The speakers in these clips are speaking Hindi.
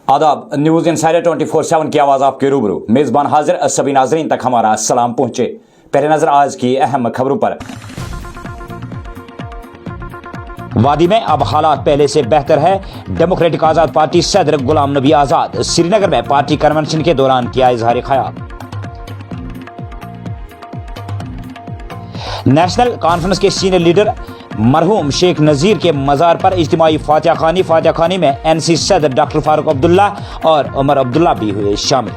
आदाब, न्यूज इंसाइडर 24/7 की आवाज आपके रूबरू। मेजबान हाजिर, सभी नाजरीन तक हमारा सलाम पहुंचे। पहले नजर आज की अहम खबरों पर। वादी में अब हालात पहले से बेहतर है। डेमोक्रेटिक आजाद पार्टी सदर गुलाम नबी आजाद श्रीनगर में पार्टी कन्वेंशन के दौरान किया इजहार ख्याल। नेशनल कॉन्फ्रेंस के सीनियर लीडर मरहूम शेख नजीर के मज़ार पर इज्तिमाई फातिहा खानी में एनसी सदर डॉक्टर फारूक अब्दुल्ला और उमर अब्दुल्ला भी हुए शामिल।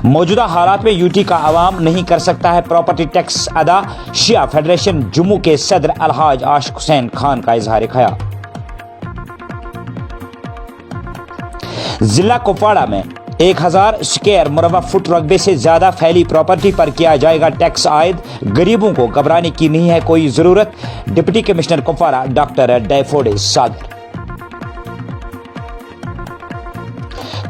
मौजूदा हालात में यूटी का अवाम नहीं कर सकता है प्रॉपर्टी टैक्स अदा। शिया फेडरेशन जम्मू के सदर अलहाज आशिक हुसैन खान का इजहार ख्याल। जिला कुपवाड़ा में 1000 स्क्वायर मुरबा फुट रकबे से ज्यादा फैली प्रॉपर्टी पर किया जाएगा टैक्स आयद। गरीबों को घबराने की नहीं है कोई जरूरत। डिप्टी कमिश्नर कुपवाड़ा डॉक्टर डैफोडिस सागर।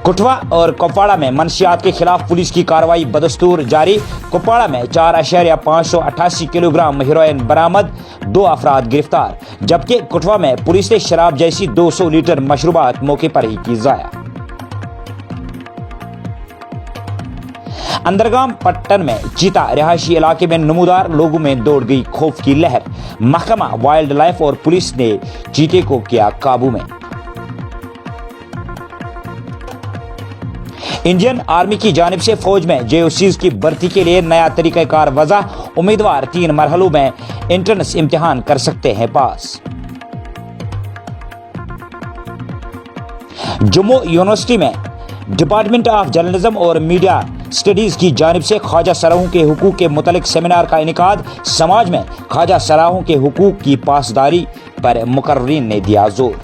कुटवा और कुपवाड़ा में मंशियात के खिलाफ पुलिस की कार्रवाई बदस्तूर जारी। कुपवाड़ा में 4.588 किलोग्राम हेरोइन बरामद, 2 अफराद गिरफ्तार। जबकि कुटवा में पुलिस ने शराब जैसी 200 लीटर मशरूबात मौके पर ही की जाया। अंदरगाम पट्टन में चीता रिहायशी इलाके में नमूदार लोगों में दौड़ गई खौफ की लहर। महकमा वाइल्ड लाइफ और पुलिस ने चीते को किया काबू में। इंडियन आर्मी की जानिब से फौज में जेओसीज की भर्ती के लिए नया तरीकाकार वज़ा। उम्मीदवार 3 मरहलों में एंट्रेंस इम्तिहान कर सकते हैं पास। जम्मू यूनिवर्सिटी में डिपार्टमेंट ऑफ जर्नलिज्म और मीडिया स्टडीज की जानिब से ख्वाजा सराहों के हुकूक के मुतालिक सेमिनार का इनेकाद। समाज में ख्वाजा सराहों के हुकूक की पासदारी पर मुकर्रीन ने दिया जोर।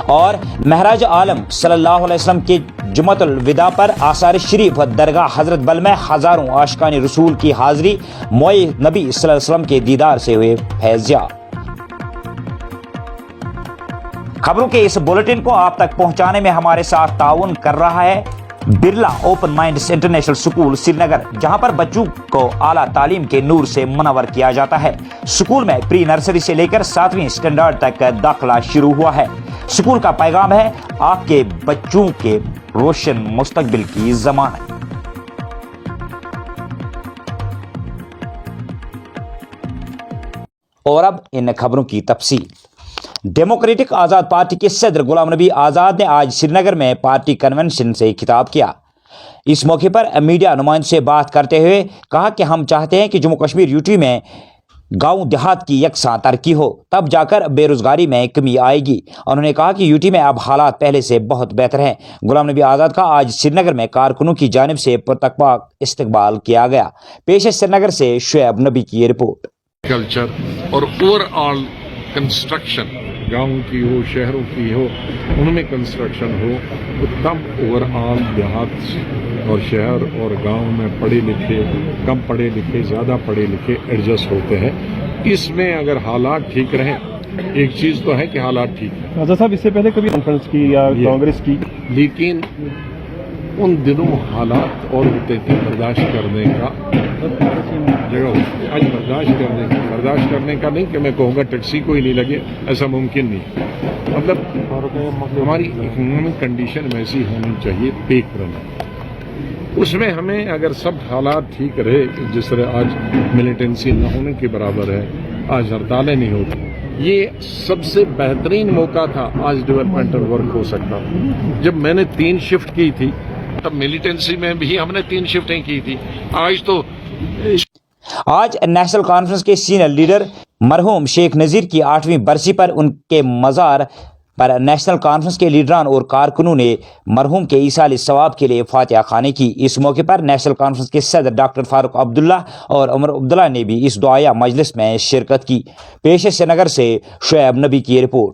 और महराज आलम सल्लल्लाहु अलैहि वसल्लम के जुमतुल विदा पर आसार शरीफ व दरगाह हजरत बल में हजारों आशिकान रसूल की हाजिरी। मोए नबी सल्लल्लाहु अलैहि वसल्लम के दीदार से हुए फैज़याब। खबरों के इस बुलेटिन को आप तक पहुंचाने में हमारे साथ ताउन कर रहा है Birla open minds international school Srinagar, जहां पर बच्चों को आला तालीम के नूर से मुनव्वर किया जाता है। स्कूल में प्री नर्सरी से लेकर 7वीं स्टैंडर्ड तक दाखिला शुरू हुआ है। स्कूल का पैगाम है आपके बच्चों के रोशन मुस्तकबिल की जमानत। और अब इन खबरों की तफसील। डेमोक्रेटिक आजाद पार्टी के सदर गुलाम नबी आजाद ने आज श्रीनगर में पार्टी कन्वेंशन से खिताब किया। इस मौके पर मीडिया नुमाइंदों से बात करते हुए कहा कि हम चाहते हैं कि जम्मू कश्मीर यूटी में गांव देहात की यकसां तरक्की हो, तब जाकर बेरोजगारी में कमी आएगी। उन्होंने कहा कि यूटी में अब हालात पहले से बहुत बेहतर हैं। गुलाम नबी आजाद का आज श्रीनगर में कारकुनों की जानिब से पुरतकबाक इस्तकबाल किया गया। पेश है श्रीनगर से शुएब नबी की रिपोर्ट। कल्चर और ओवरऑल कंस्ट्रक्शन गाँव की हो, शहरों की हो, उनमें कंस्ट्रक्शन हो, तो तब ओवरऑल देहात और शहर और गांव में पढ़े लिखे, कम पढ़े लिखे, ज़्यादा पढ़े लिखे एडजस्ट होते हैं। इसमें अगर हालात ठीक रहें, एक चीज़ तो है कि हालात ठीक है। राजा साहब, इससे पहले कभी कॉन्फ्रेंस की या कांग्रेस की, लेकिन उन दिनों हालात और होते थे बर्दाश्त करने का जगह। आज बर्दाश्त करने का नहीं कि मैं कहूँगा टैक्सी को ही नहीं लगे, ऐसा मुमकिन नहीं। मतलब हमारी इकोनॉमिक कंडीशन वैसी होनी चाहिए पेक रहना। उसमें हमें अगर सब हालात ठीक रहे, जिस तरह आज मिलिटेंसी न होने के बराबर है, आज हड़तालें नहीं होती, ये सबसे बेहतरीन मौका था आज डेवलपमेंटल वर्क हो सकता। जब मैंने 3 शिफ्ट की थी तब मिलिटेंसी में भी हमने 3 शिफ्टें की थी। आज नेशनल कॉन्फ्रेंस के सीनियर लीडर मरहूम शेख नजीर की 8वीं बरसी पर उनके मज़ार पर नेशनल कॉन्फ्रेंस के लीडरान और कारकुनों ने मरहूम के ईसाल सवाब के लिए फातिहा खानी की। इस मौके पर नेशनल कॉन्फ्रेंस के सदर डॉक्टर फारूक अब्दुल्ला और उमर अब्दुल्ला ने भी इस दुआया मजलिस में शिरकत की। पेश श्रीनगर से शुएब नबी की रिपोर्ट।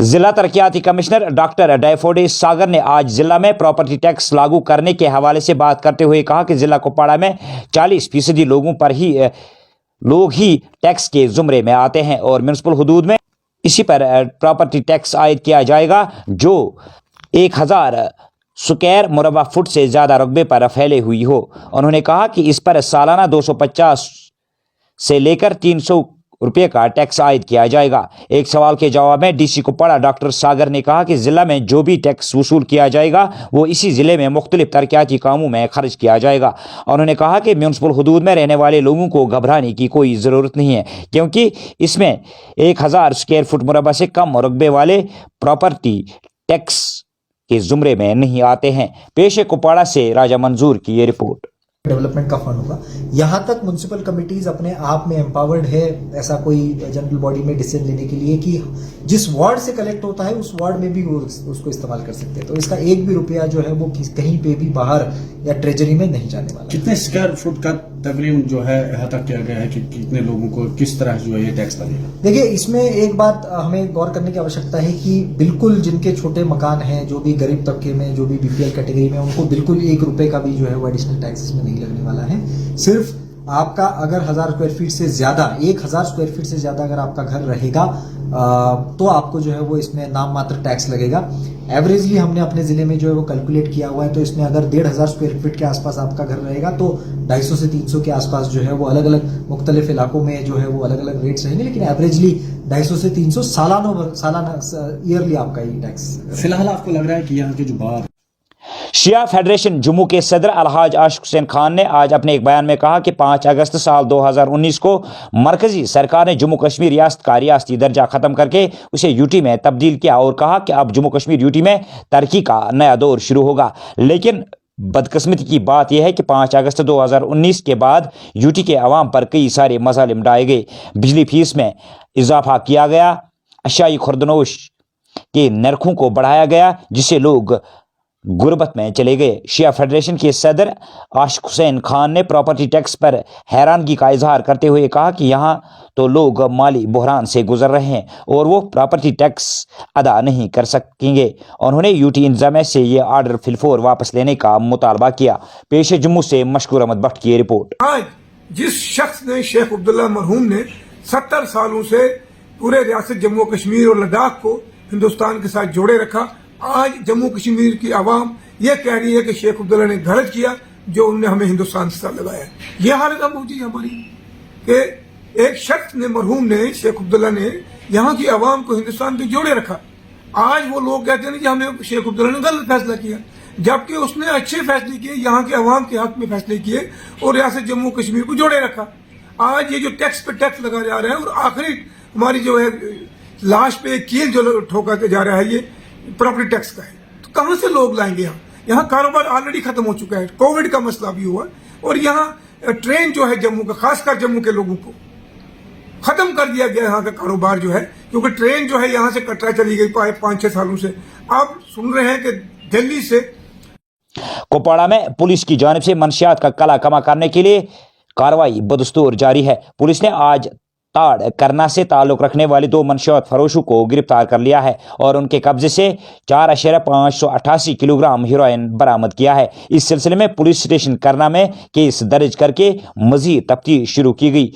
जिला तरक्याती कमिश्नर डॉक्टर डैफोडिस सागर ने आज जिला में प्रॉपर्टी टैक्स लागू करने के हवाले से बात करते हुए कहा कि जिला कुपवाड़ा में 40% लोग ही टैक्स के जुमरे में आते हैं और म्युनिसिपल हुदूद में इसी पर प्रॉपर्टी टैक्स आयद किया जाएगा जो 1000 स्क्वायर मुरबा फुट से ज़्यादा रकबे पर फैले हुई हो। उन्होंने कहा कि इस पर सालाना 250 से लेकर 300 रुपये का टैक्स आयद किया जाएगा। एक सवाल के जवाब में डीसी कुपवाड़ा डॉक्टर सागर ने कहा कि जिला में जो भी टैक्स वसूल किया जाएगा वो इसी जिले में मुख्तलिफ तरक्याती कामों में खर्च किया जाएगा। उन्होंने कहा कि म्युनिसिपल हुदूद में रहने वाले लोगों को घबराने की कोई ज़रूरत नहीं है क्योंकि इसमें 1000 स्क्वायर फुट मुरबा से कम रकबे वाले प्रॉपर्टी टैक्स के जुमरे में नहीं आते हैं। पेश है कुपवाड़ा से राजा मंजूर की ये रिपोर्ट। डेवलपमेंट का फंड होगा। यहाँ तक म्युनिसिपल कमिटीज अपने आप में एम्पावर्ड है ऐसा कोई जनरल बॉडी में डिसीजन लेने के लिए कि जिस वार्ड से कलेक्ट होता है उस वार्ड में भी वो उसको इस्तेमाल कर सकते हैं। तो इसका एक भी रुपया जो है वो कहीं पे भी बाहर या ट्रेजरी में नहीं जाने वाला। कितने स्क्वायर फुट का तकरीबन जो है अहाता किया गया है कि कितने लोगों को किस तरह जो है ये टैक्स लगेगा? देखिए, इसमें एक बात हमें गौर करने की आवश्यकता है कि बिल्कुल जिनके छोटे मकान हैं, जो भी गरीब तबके में, जो भी बीपीएल कैटेगरी में, उनको बिल्कुल 1 रुपए का भी जो है वो एडिशनल टैक्स इसमें नहीं लगने वाला है। सिर्फ आपका अगर 1000 स्क्वायर फीट से ज्यादा, 1000 स्क्वायर फीट से ज्यादा अगर आपका घर रहेगा तो आपको जो है वो इसमें नाम मात्र टैक्स लगेगा। एवरेजली हमने अपने जिले में जो है वो कैलकुलेट किया हुआ है, तो इसमें अगर 1500 स्क्वायर फीट के आसपास आपका घर रहेगा तो 250 से 300 के आसपास जो है वो अलग अलग मुख्तलिफ इलाकों में जो है वो अलग अलग रेट्स रहेंगे, लेकिन एवरेजली 250 से 300 सालाना ईयरली आपका ये टैक्स। फिलहाल आपको लग रहा है कि यहाँ के जो बाहर शिया फेडरेशन जम्मू के सदर अलहाज आशिक हुसैन खान ने आज अपने एक बयान में कहा कि 5 अगस्त साल 2019 को मरकजी सरकार ने जम्मू कश्मीर रियासत का रियासती दर्जा खत्म करके उसे यूटी में तब्दील किया और कहा कि अब जम्मू कश्मीर यूटी में तरक्की का नया दौर शुरू होगा। लेकिन बदकिस्मती की बात यह है कि 5 अगस्त 2019 के बाद यूटी के अवाम पर कई सारे मज़ालिम ढाए गए। बिजली फीस में इजाफा किया गया, अशाई खुर्दनोश के नरखों को बढ़ाया गया जिससे लोग गुर्बत में चले गए। शिया फेडरेशन के सदर आशिक हुसैन खान ने प्रॉपर्टी टैक्स पर हैरानगी का इजहार करते हुए कहा कि यहाँ तो लोग माली बहरान से गुजर रहे हैं और वो प्रॉपर्टी टैक्स अदा नहीं कर सकेंगे। उन्होंने यूटी इंतजामिया से ये आर्डर फिलफोर वापस लेने का मुतालबा किया। पेश है जम्मू से मशकूर अहमद भट्ट की रिपोर्ट। आज जिस शख्स ने, शेख अब्दुल्ला मरहूम ने 70 सालों से पूरे रियासत जम्मू कश्मीर और लद्दाख को हिंदुस्तान के साथ जोड़े रखा, आज जम्मू कश्मीर की आवाम यह कह रही है कि शेख अब्दुल्ला ने गलत किया जो उन्होंने हमें हिंदुस्तान से साथ लगाया। यह हालत अब होती है हमारी कि एक शख्स ने, मरहूम ने, शेख अब्दुल्ला ने यहाँ की आवाम को हिंदुस्तान से जोड़े रखा। आज वो लोग कहते हैं कि हमें शेख अब्दुल्ला ने गलत फैसला किया, जबकि उसने अच्छे फैसले किए, यहाँ के आवाम के हक में फैसले किए और रियासत जम्मू कश्मीर को जोड़े रखा। आज ये जो टैक्स पे टैक्स लगा जा रहा है और आखिरी हमारी जो है लाश पे कील जो ठोका जा रहा है ये प्रॉपर्टी टैक्स का है, तो कहां से लोग लाएंगे? यहाँ कारोबार ऑलरेडी खत्म हो चुका है, कोविड का मसला भी हुआ और यहाँ ट्रेन जो है जम्मू का, खासकर जम्मू के लोगों को खत्म कर दिया गया यहाँ का कारोबार जो है, क्योंकि ट्रेन जो है यहाँ से कटरा चली गई 5-6 सालों से। अब सुन रहे हैं कि दिल्ली से। कुपवाड़ा में पुलिस की जानिब से मंशियात का कला कमा करने के लिए कार्रवाई बदस्तूर जारी है। पुलिस ने आज ताड़ करना से ताल्लुक रखने वाले 2 मंशियात फरोशों को गिरफ्तार कर लिया है और उनके कब्जे से 4.588 किलोग्राम हेरोइन बरामद किया है। इस सिलसिले में पुलिस स्टेशन करना में केस दर्ज करके मजीद तफ्तीश शुरू की गई।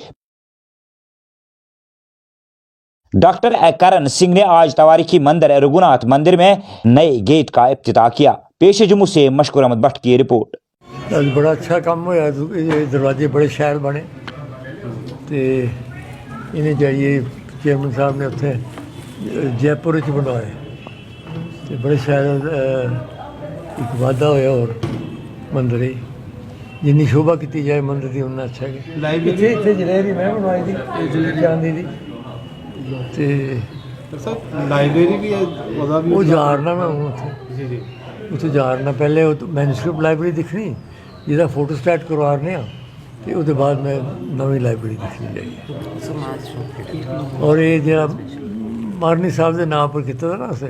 डॉक्टर करण सिंह ने आज तवारीखी मंदिर रघुनाथ मंदिर में नए गेट का इफ्तिताह किया। पेश जम्मू से मशकूर अहमद भट्ट की रिपोर्ट। आज बड़ा अच्छा काम होया, दरवाजे बड़े शैल बने ते इन्हें जाइए चेयरमैन साहब ने उत्थे जयपुर च बनवाए ते बड़े शैल एक वाधा होया और मंदिर जिन्नी शोभा की जाए मंदिर की उन्ना अच्छा है। इतने जनेरी मैं बनवाई थी चांदी की ते लाइब्रेरी भी वो जारना मैं उत्थे जारना पहले मैन्यूस्क्रिप्ट लाइब्रेरी दिखनी जिहदा फोटो स्टैट करवाने तो उसके बाद मैं नवी लाइब्रेरी दिखनी चाहिए। और ये जरा मारनी साहब के नाम पर किया ना उसे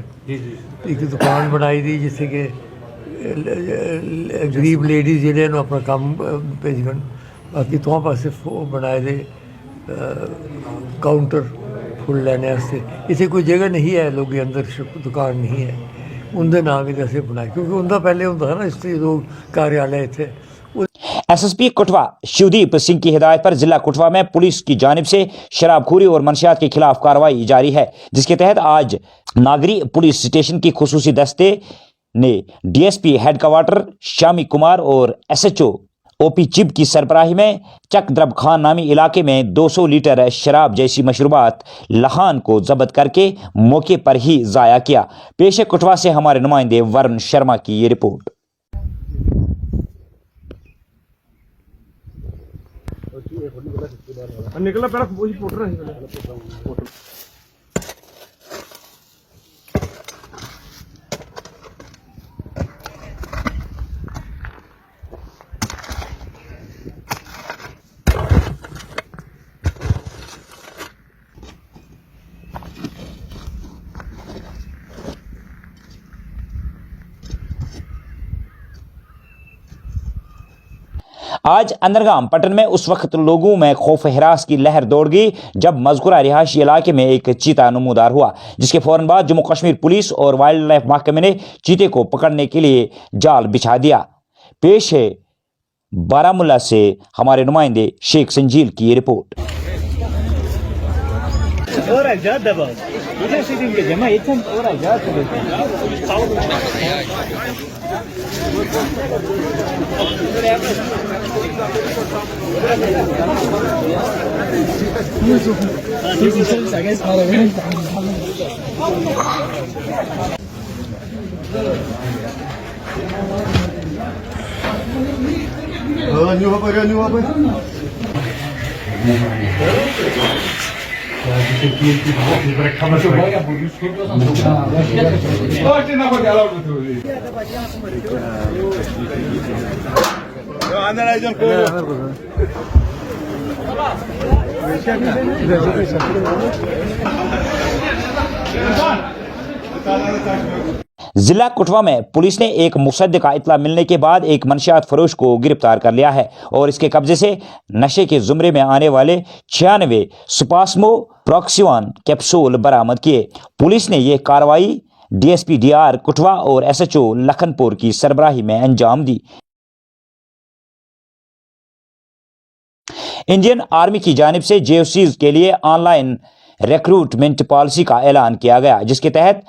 एक दुकान बनाई थी जिससे कि गरीब लेडीज जिहड़े अपना काम भेजन। बाकी तो पासे बनाए दे काउंटर फुल लैने वास्ते इत्थे कोई जगह नहीं है, लोग अंदर दुकान नहीं है, उनके नाम ही असें बनाए, क्योंकि उनका पहले होंदा है ना स्त्री लोग कार्यालय इत्थे। एसएसपी कठुआ शिवदीप सिंह की हिदायत पर जिला कठुआ में पुलिस की जानिब से शराबखोरी और मंशियात के खिलाफ कार्रवाई जारी है, जिसके तहत आज नागरी पुलिस स्टेशन की खुसूसी दस्ते ने डीएसपी हेडक्वार्टर शामी कुमार और एसएचओ ओपी चिब की सरबराही में चकद्रब खान नामी इलाके में 200 लीटर शराब जैसी मशरूबात लहान को जब्त करके मौके पर ही जाया किया। पेश है कठुआ से हमारे नुमाइंदे वरुण शर्मा की ये रिपोर्ट। निकला पहला वही फोटो रहा आज अंदरगाम पटन में उस वक्त लोगों में खौफ हिरास की लहर दौड़ गई जब मज़कूरा रिहायशी इलाके में एक चीता नमूदार हुआ, जिसके फौरन बाद जम्मू कश्मीर पुलिस और वाइल्ड लाइफ महकमे ने चीते को पकड़ने के लिए जाल बिछा दिया। पेश है बारामुल्ला से हमारे नुमाइंदे शेख संजील की ये रिपोर्ट। जिला कठुआ में पुलिस ने एक मुसद्दिक का इत्तला मिलने के बाद एक मंशियात फरोश को गिरफ्तार कर लिया है और इसके कब्जे से नशे के जुमरे में आने वाले 96 सुपास्मो प्रॉक्सिवान कैप्सूल बरामद किए। पुलिस ने यह कार्रवाई डीएसपी डीआर कठुआ और एसएचओ लखनपुर की सरबराही में अंजाम दी। इंडियन आर्मी की जानिब से जेओसीज के लिए ऑनलाइन रिक्रूटमेंट पॉलिसी का ऐलान किया गया, जिसके तहत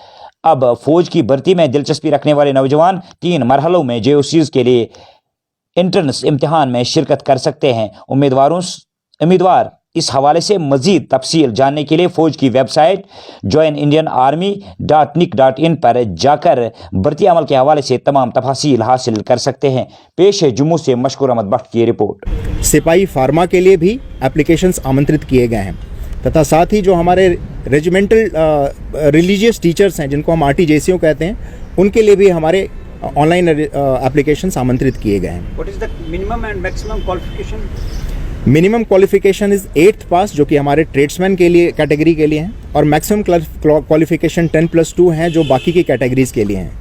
अब फौज की भर्ती में दिलचस्पी रखने वाले नौजवान 3 मरहलों में जेओसीज के लिए एंट्रेंस इम्तिहान में शिरकत कर सकते हैं। उम्मीदवार इस हवाले से मजीद तफसील जानने के लिए फौज की वेबसाइट joinindianarmy.nic.in पर जाकर भर्ती अमल के हवाले से तमाम तफासील हासिल कर सकते हैं। पेश है जम्मू से मशकूर अहमद भट्ट की रिपोर्ट। सिपाही फार्मा के लिए भी एप्लीकेशंस आमंत्रित किए गए हैं तथा साथ ही जो हमारे रेजिमेंटल रिलीजियस टीचर्स हैं, जिनको हम आरटीजेसीओ कहते हैं, उनके लिए भी हमारे ऑनलाइन एप्लीकेशंस आमंत्रित किए गए हैं। What is the minimum and maximum qualification? Minimum qualification is 8th पास, जो कि हमारे ट्रेड्समैन के लिए कैटेगरी के लिए हैं, और मैक्सिमम क्वालिफिकेशन 10+2 हैं, जो बाकी की कैटेगरीज के लिए हैं।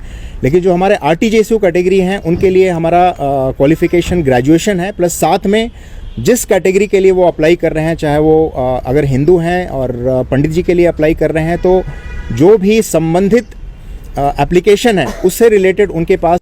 लेकिन जो हमारे आरटीजेसीओ कैटेगरी हैं, उनके लिए हमारा क्वालिफिकेशन ग्रेजुएशन है, प्लस साथ में जिस कैटेगरी के लिए वो अप्लाई कर रहे हैं, चाहे वो अगर हिंदू हैं और पंडित जी के लिए अप्लाई कर रहे हैं, तो जो भी संबंधित एप्लीकेशन है उससे रिलेटेड उनके पास।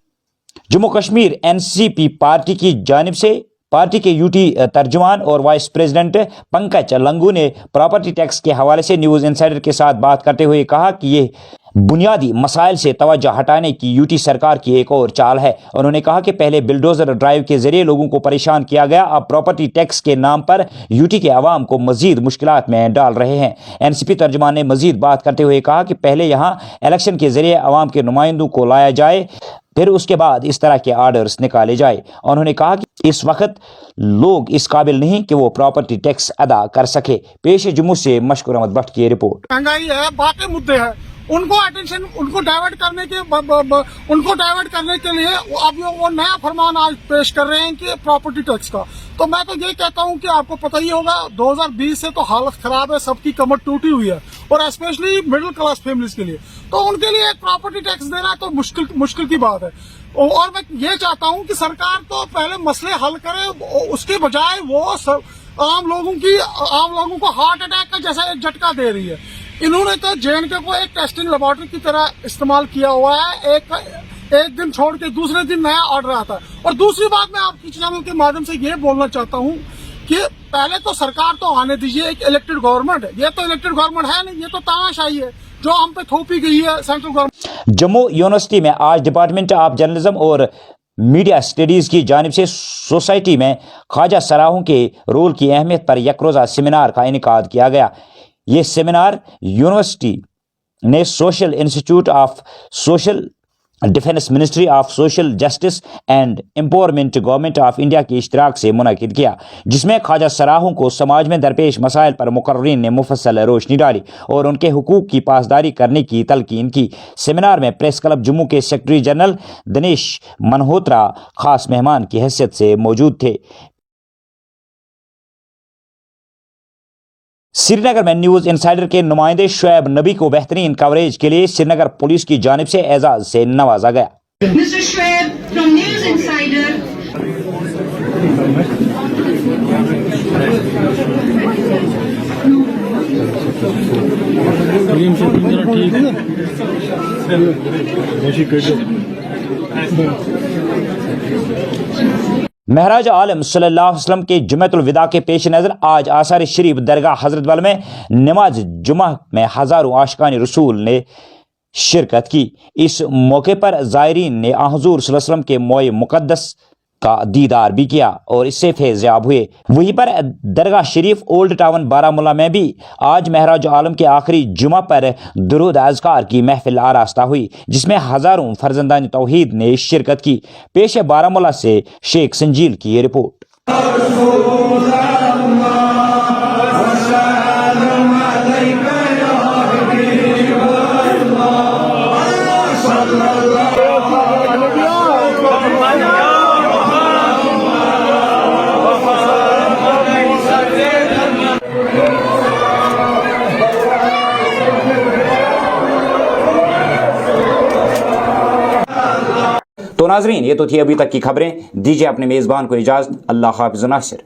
जम्मू कश्मीर एनसीपी पार्टी की जानिब से पार्टी के यूटी तर्जुमान और वाइस प्रेसिडेंट पंकज लंगू ने प्रॉपर्टी टैक्स के हवाले से न्यूज़ इनसाइडर के साथ बात करते हुए कहा कि ये बुनियादी मसाइल से तवज्जो हटाने की यूटी सरकार की एक और चाल है। उन्होंने कहा कि पहले बिल्डोजर ड्राइव के जरिए लोगों को परेशान किया गया, अब प्रॉपर्टी टैक्स के नाम पर यूटी के अवाम को मजीद मुश्किलात में डाल रहे हैं। एनसीपी तर्जुमान ने मजीद बात करते हुए कहा कि पहले यहाँ इलेक्शन के जरिए अवाम के नुमाइंदों को लाया जाए, फिर उसके बाद इस तरह के आर्डर्स निकाले जाए। उन्होंने कहा कि इस वक्त लोग इस काबिल नहीं कि वो प्रॉपर्टी टैक्स अदा कर सके। पेश है जम्मू से मशकूर अहमद भट्ट की रिपोर्ट। महंगाई है, बाकी मुद्दे हैं, उनको अटेंशन, उनको डाइवर्ट करने के लिए अब वो नया फरमान आज पेश कर रहे हैं कि प्रॉपर्टी टैक्स का। तो मैं तो ये कहता हूँ कि आपको पता ही होगा 2020 से तो हालत खराब है, सबकी कमर टूटी हुई है, और स्पेशली मिडिल क्लास फैमिलीज के लिए तो उनके लिए प्रॉपर्टी टैक्स देना तो मुश्किल की बात है। और मैं ये चाहता हूँ कि सरकार तो पहले मसले हल करे, उसके बजाय वो आम लोगों को हार्ट अटैक का जैसा एक झटका दे रही है। इन्होंने तो JNK को एक टेस्टिंग लेबोरेटरी की तरह इस्तेमाल किया हुआ है। एक दिन छोड़ के दूसरे दिन नया ऑर्डर आता है। और दूसरी बात मैं आपकी चैनल के माध्यम से ये बोलना चाहता हूँ कि पहले तो सरकार तो आने दीजिए, एक इलेक्टेड गवर्नमेंट है। ये तो इलेक्टेड गवर्नमेंट है नहीं, ये तो तानाशाही है जो हम पे थोपी गई है सेंट्रल गवर्नमेंट। जम्मू यूनिवर्सिटी में आज डिपार्टमेंट ऑफ जर्नलिज्म और मीडिया स्टडीज की जानिब से सोसाइटी में ख्वाजा सराहों के रोल की अहमियत पर एक रोज़ा सेमिनार का इनेकाद किया गया। ये सेमिनार यूनिवर्सिटी ने social institute of social defence, ministry of social justice and empowerment, government of India के इश्तराक से मुनक़िद किया, जिसमें ख्वाजा सराहों को समाज में दरपेश मसाइल पर मुकर्रीन ने मुफस्सल रोशनी डाली और उनके हुकूक की पासदारी करने की तलकीन की। सेमिनार में प्रेस क्लब जम्मू के सेक्रेटरी जनरल दिनेश मल्होत्रा खास मेहमान की हैसियत से मौजूद थे। श्रीनगर में न्यूज इंसाइडर के नुमाइंदे शुएब नबी को बेहतरीन कवरेज के लिए श्रीनगर पुलिस की जानिब से एजाज से नवाजा गया। Mr. Shoaib from News Insider. महराज आलम सल्लल्लाहु अलैहि वसल्लम के जुम्मतुल विदा के पेश नज़र आज आसार शरीफ दरगाह हजरत बल में नमाज जुमा में हज़ारों आशिकान रसूल ने शिरकत की। इस मौके पर ज़ायरीन ने हुज़ूर सल्लल्लाहु अलैहि वसल्लम के मोए मुक़द्दस का दीदार भी किया और इससे फैज़याब हुए। वहीं पर दरगाह शरीफ ओल्ड टाउन बारामूला में भी आज महराज आलम के आखिरी जुमा पर दुरूद अज़कार की महफिल आरास्ता हुई, जिसमें हज़ारों फर्जंदान तौहीद ने शिरकत की। पेश बारामूला से शेख संजील की ये रिपोर्ट। तो नाजरीन, ये तो थी अभी तक की खबरें। दीजिए अपने मेज़बान को इजाज़त। अल्लाह हाफ़िज़ नासिर।